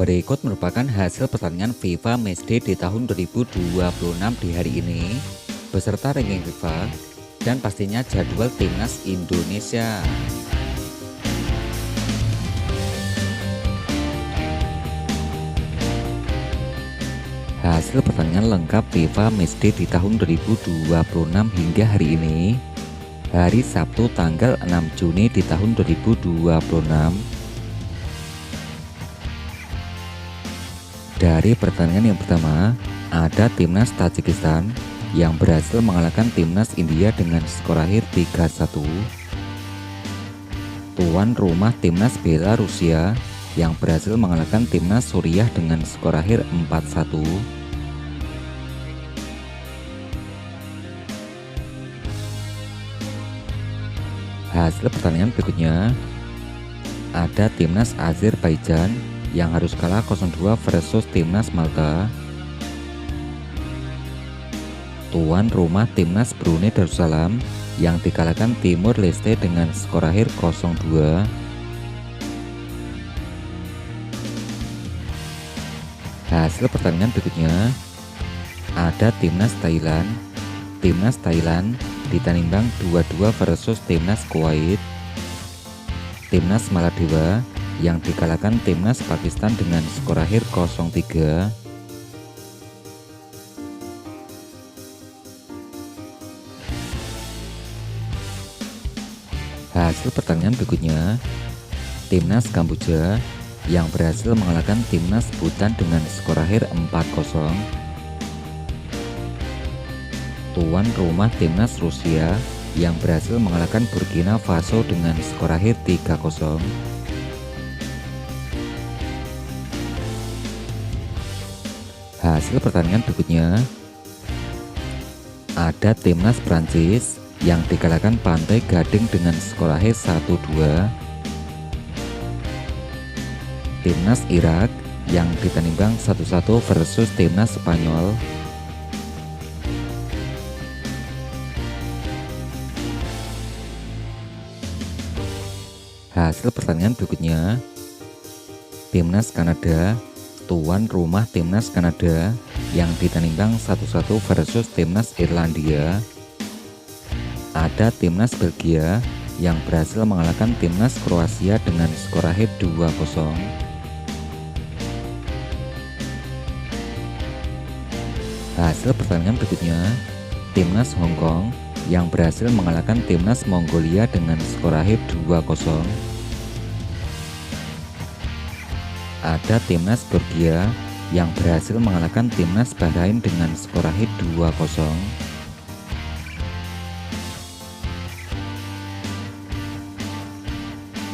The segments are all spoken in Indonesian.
Berikut merupakan hasil pertandingan FIFA Matchday di tahun 2026 di hari ini, beserta ranking FIFA dan pastinya jadwal timnas Indonesia. Hasil pertandingan lengkap FIFA Matchday di tahun 2026 hingga hari ini, hari Sabtu tanggal 6 Juni di tahun 2026. Dari pertandingan yang pertama, ada timnas Tajikistan yang berhasil mengalahkan timnas India dengan skor akhir 3-1. Tuan rumah timnas Belarusia yang berhasil mengalahkan timnas Suriah dengan skor akhir 4-1. Hasil pertandingan berikutnya, ada timnas Azerbaijan yang harus kalah 0-2 versus timnas Malta. Tuan rumah timnas Brunei Darussalam yang dikalahkan Timur Leste dengan skor akhir 0-2. Hasil pertandingan berikutnya, ada timnas Thailand. Timnas Thailand ditanimbang 2-2 versus timnas Kuwait. Timnas Maladewa yang dikalahkan timnas Pakistan dengan skor akhir 0-3. Hasil pertandingan berikutnya, timnas Kamboja yang berhasil mengalahkan timnas Bhutan dengan skor akhir 4-0. Tuan rumah timnas Rusia yang berhasil mengalahkan Burkina Faso dengan skor akhir 3-0. Hasil pertandingan berikutnya, ada timnas Prancis yang dikalahkan Pantai Gading dengan skor akhir 1-2. Timnas Irak yang ditanimbang 1-1 versus timnas Spanyol. Hasil pertandingan berikutnya, timnas Kanada, tuan rumah timnas Kanada yang ditanimbang 1-1 versus timnas Irlandia. Ada timnas Belgia yang berhasil mengalahkan timnas Kroasia dengan skor akhir 2-0. Hasil pertandingan berikutnya, timnas Hong Kong yang berhasil mengalahkan timnas Mongolia dengan skor akhir 2-0. Ada timnas Georgia yang berhasil mengalahkan timnas Bahrain dengan skor akhir 2-0.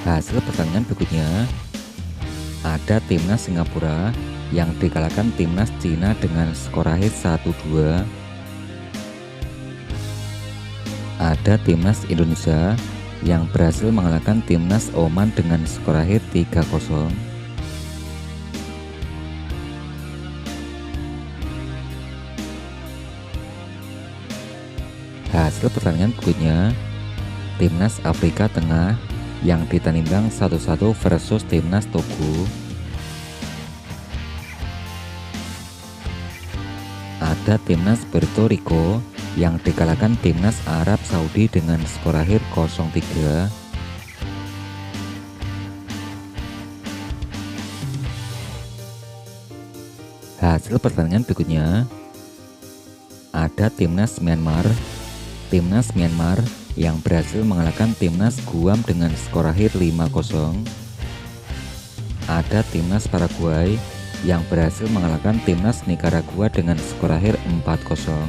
Hasil pertandingan berikutnya, ada timnas Singapura yang dikalahkan timnas Cina dengan skor akhir 1-2. Ada timnas Indonesia yang berhasil mengalahkan timnas Oman dengan skor akhir 3-0. Hasil pertandingan berikutnya, timnas Afrika Tengah yang ditanimbang 1-1 versus timnas Togo. Ada timnas Puerto Rico yang dikalahkan timnas Arab Saudi dengan skor akhir 0-3. Hasil pertandingan berikutnya, ada timnas Myanmar. Timnas Myanmar yang berhasil mengalahkan timnas Guam dengan skor akhir 5-0. Ada timnas Paraguay yang berhasil mengalahkan timnas Nicaragua dengan skor akhir 4-0.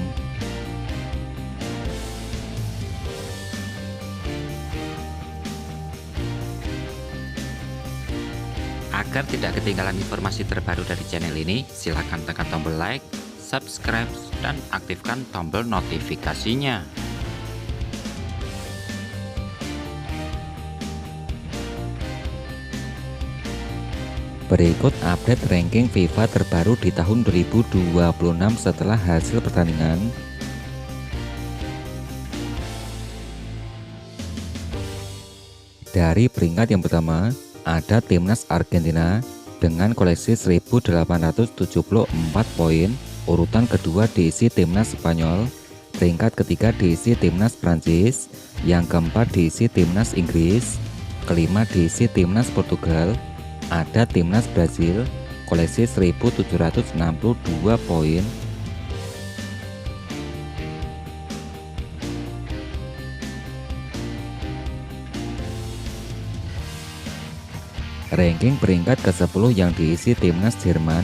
Agar tidak ketinggalan informasi terbaru dari channel ini, silakan tekan tombol like, subscribe, dan aktifkan tombol notifikasinya. Berikut update ranking FIFA terbaru di tahun 2026 setelah hasil pertandingan. Dari peringkat yang pertama, ada timnas Argentina dengan koleksi 1874 poin. Urutan kedua diisi timnas Spanyol, peringkat ketiga diisi timnas Prancis, yang keempat diisi timnas Inggris, kelima diisi timnas Portugal, ada timnas Brazil, koleksi 1762 poin. Ranking peringkat ke-10 yang diisi timnas Jerman,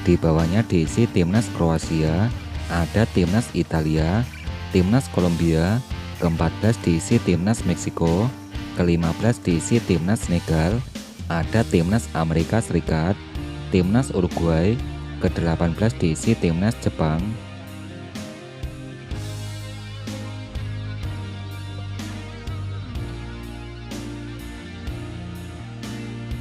di bawahnya diisi timnas Kroasia, ada timnas Italia, timnas Kolombia, ke-14 diisi timnas Meksiko, ke-15 diisi timnas Senegal, ada timnas Amerika Serikat, timnas Uruguay, ke-18 diisi timnas Jepang.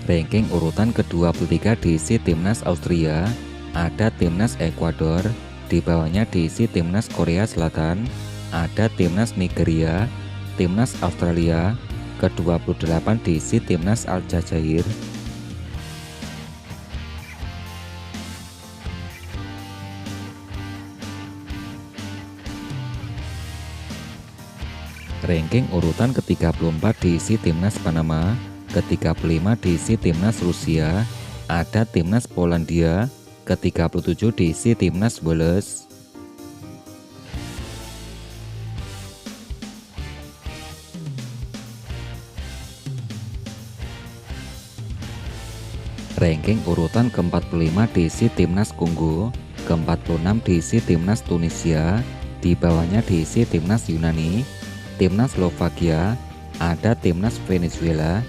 Ranking urutan ke-23 diisi timnas Austria, ada timnas Ekuador, di bawahnya diisi timnas Korea Selatan, ada timnas Nigeria, timnas Australia, ke-28 diisi timnas Aljazair. Ranking urutan ke-34 diisi timnas Panama, ke-35 diisi timnas Rusia, ada timnas Polandia, ke-37 diisi timnas Wales. Ranking urutan ke-45 diisi timnas Kongo, ke-46 diisi timnas Tunisia, di bawahnya diisi timnas Yunani, timnas Slovakia, ada timnas Venezuela,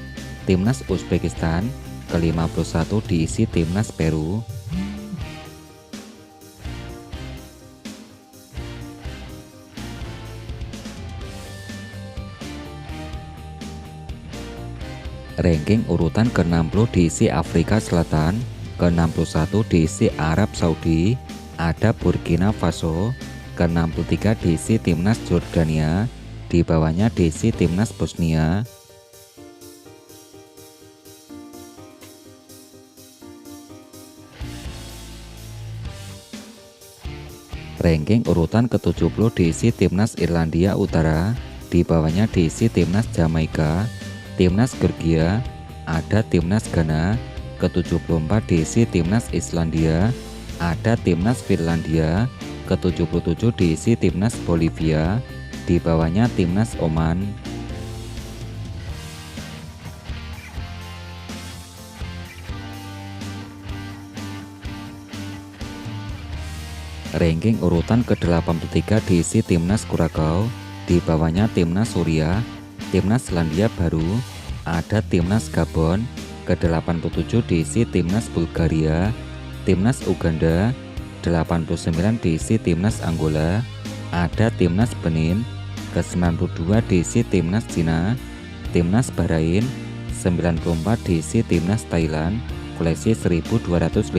timnas Uzbekistan, ke-51 diisi timnas Peru. Ranking urutan ke-60 diisi Afrika Selatan, ke-61 diisi Arab Saudi, ada Burkina Faso, ke-63 diisi timnas Jordania, di bawahnya diisi timnas Bosnia. Ranking urutan ke-70 diisi timnas Irlandia Utara, di bawahnya diisi timnas Jamaika, timnas Georgia, ada timnas Ghana, ke-74 diisi timnas Islandia, ada timnas Finlandia, ke-77 diisi timnas Bolivia, di bawahnya timnas Oman. Ranking urutan ke-83 diisi timnas Kurakau, di bawahnya timnas Suriah, timnas Selandia Baru, ada timnas Gabon, ke-87 diisi timnas Bulgaria, timnas Uganda, 89 diisi timnas Angola, ada timnas Benin, ke-92 diisi timnas Cina, timnas Bahrain, 94 diisi timnas Thailand, koleksi 1250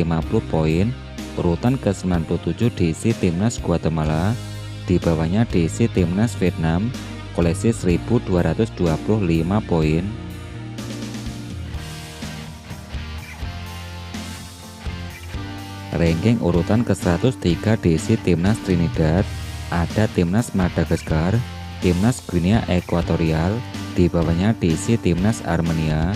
poin. Urutan ke-97 diisi timnas Guatemala, di bawahnya diisi timnas Vietnam, koleksi 1225 poin. Ranking urutan ke-103 diisi timnas Trinidad, ada timnas Madagaskar, timnas Guinea Ekuatorial, di bawahnya diisi timnas Armenia.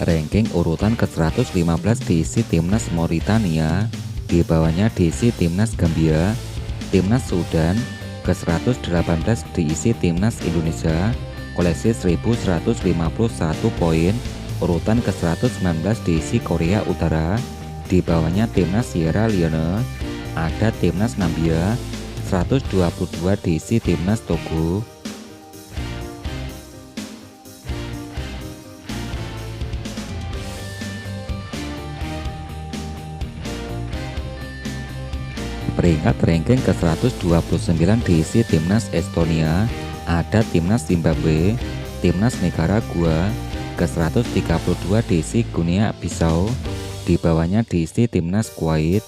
Ranking urutan ke-115 diisi timnas Mauritania, di bawahnya diisi timnas Gambia, timnas Sudan, ke-118 diisi timnas Indonesia, koleksi 1151 poin. Urutan ke-119 diisi Korea Utara, di bawahnya timnas Sierra Leone, ada timnas Nambia, 122 diisi timnas Togo. Peringkat ranking ke-129 diisi timnas Estonia, ada timnas Zimbabwe, timnas Nicaragua, ke-132 diisi Guinea Bissau, di bawahnya diisi timnas Kuwait.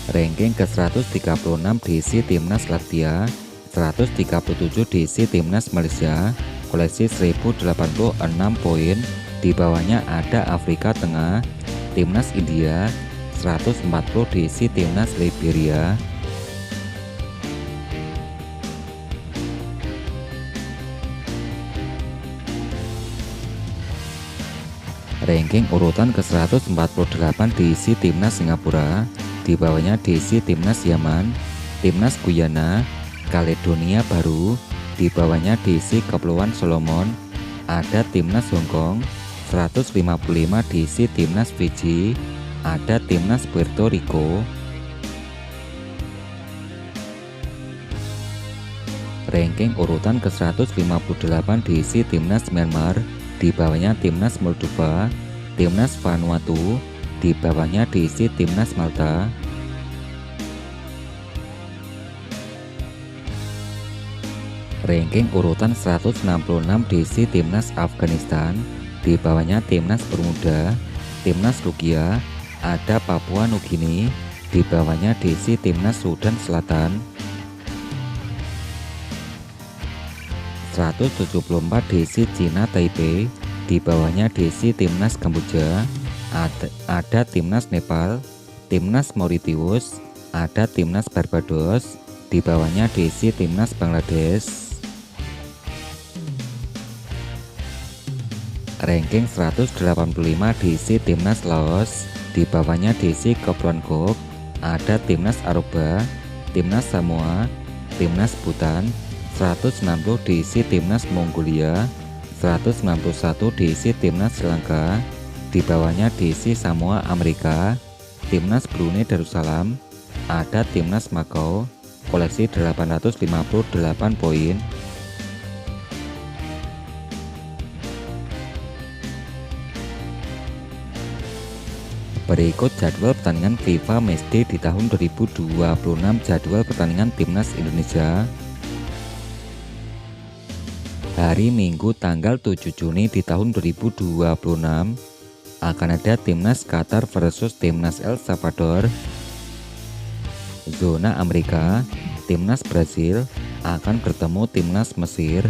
Ranking ke-136 diisi Timnas Latvia, 137 diisi Timnas Malaysia, koleksi 1086 poin. Di bawahnya ada Afrika Tengah, Timnas India, 140 diisi Timnas Liberia. Ranking urutan ke-148 diisi Timnas Singapura, di bawahnya diisi Timnas Yaman, Timnas Guyana, Kaledonia Baru, di bawahnya diisi Kepulauan Solomon, ada Timnas Hong Kong, 155 diisi Timnas Fiji, ada Timnas Puerto Rico. Ranking urutan ke-158 diisi Timnas Myanmar, di bawahnya Timnas Moldova, Timnas Vanuatu, di bawahnya diisi Timnas Malta. Ranking urutan 166 diisi Timnas Afghanistan, di bawahnya Timnas Bermuda, Timnas Lugia, ada Papua Nugini, di bawahnya diisi Timnas Sudan Selatan. 174 diisi Cina Taipei, di bawahnya diisi Timnas Kamboja, ada Timnas Nepal, Timnas Mauritius, ada Timnas Barbados, di bawahnya diisi Timnas Bangladesh. Ranking 185 diisi Timnas Laos, di bawahnya diisi Kepulauan Cook, ada Timnas Aruba, Timnas Samoa, Timnas Bhutan, 160 diisi Timnas Mongolia, 191 diisi Timnas Sri Lanka, di bawahnya diisi Samoa Amerika, Timnas Brunei Darussalam, ada Timnas Macau, koleksi 858 poin. Berikut jadwal pertandingan FIFA Matchday di tahun 2026. Jadwal pertandingan Timnas Indonesia. Hari Minggu tanggal 7 Juni di tahun 2026 akan ada Timnas Qatar versus Timnas El Salvador. Zona Amerika, Timnas Brasil akan bertemu Timnas Mesir.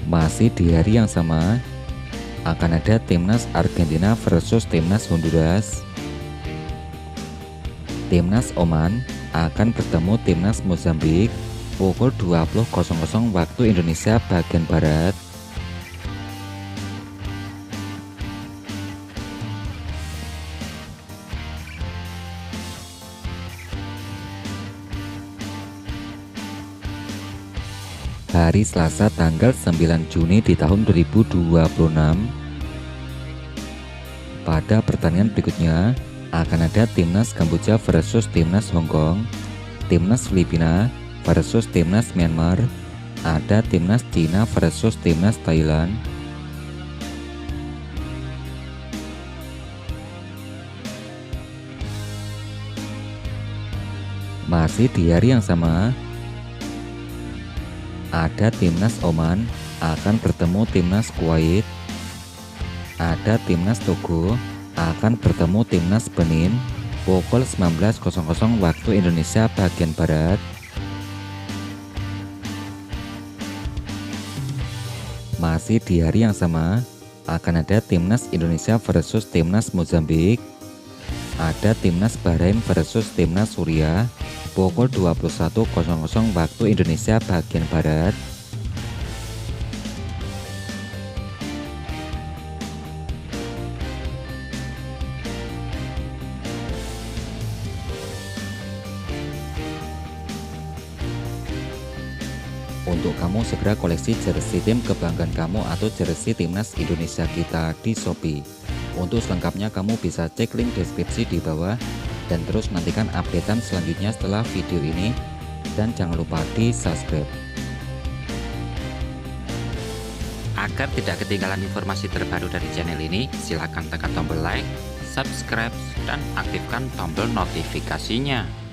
Masih di hari yang sama akan ada Timnas Argentina versus Timnas Honduras. Timnas Oman akan bertemu Timnas Mozambik pukul 20.00 waktu Indonesia bagian Barat. Hari Selasa tanggal 9 Juni di tahun 2026. Pada pertandingan berikutnya akan ada Timnas Kamboja versus Timnas Hong Kong, Timnas Filipina versus Timnas Myanmar, ada Timnas Cina versus Timnas Thailand. Masih di hari yang sama ada Timnas Oman akan bertemu Timnas Kuwait, ada Timnas Togo akan bertemu Timnas Benin pukul 19.00 waktu Indonesia bagian Barat. Masih di hari yang sama akan ada Timnas Indonesia versus Timnas Mozambik, ada Timnas Bahrain versus Timnas Suriah pukul 21.00 waktu Indonesia bagian Barat. Untuk kamu segera koleksi jersey tim kebanggaan kamu atau jersey timnas Indonesia kita di Shopee. Untuk selengkapnya kamu bisa cek link deskripsi di bawah dan terus nantikan updatean selanjutnya setelah video ini, dan jangan lupa di subscribe. Agar tidak ketinggalan informasi terbaru dari channel ini, silakan tekan tombol like, subscribe, dan aktifkan tombol notifikasinya.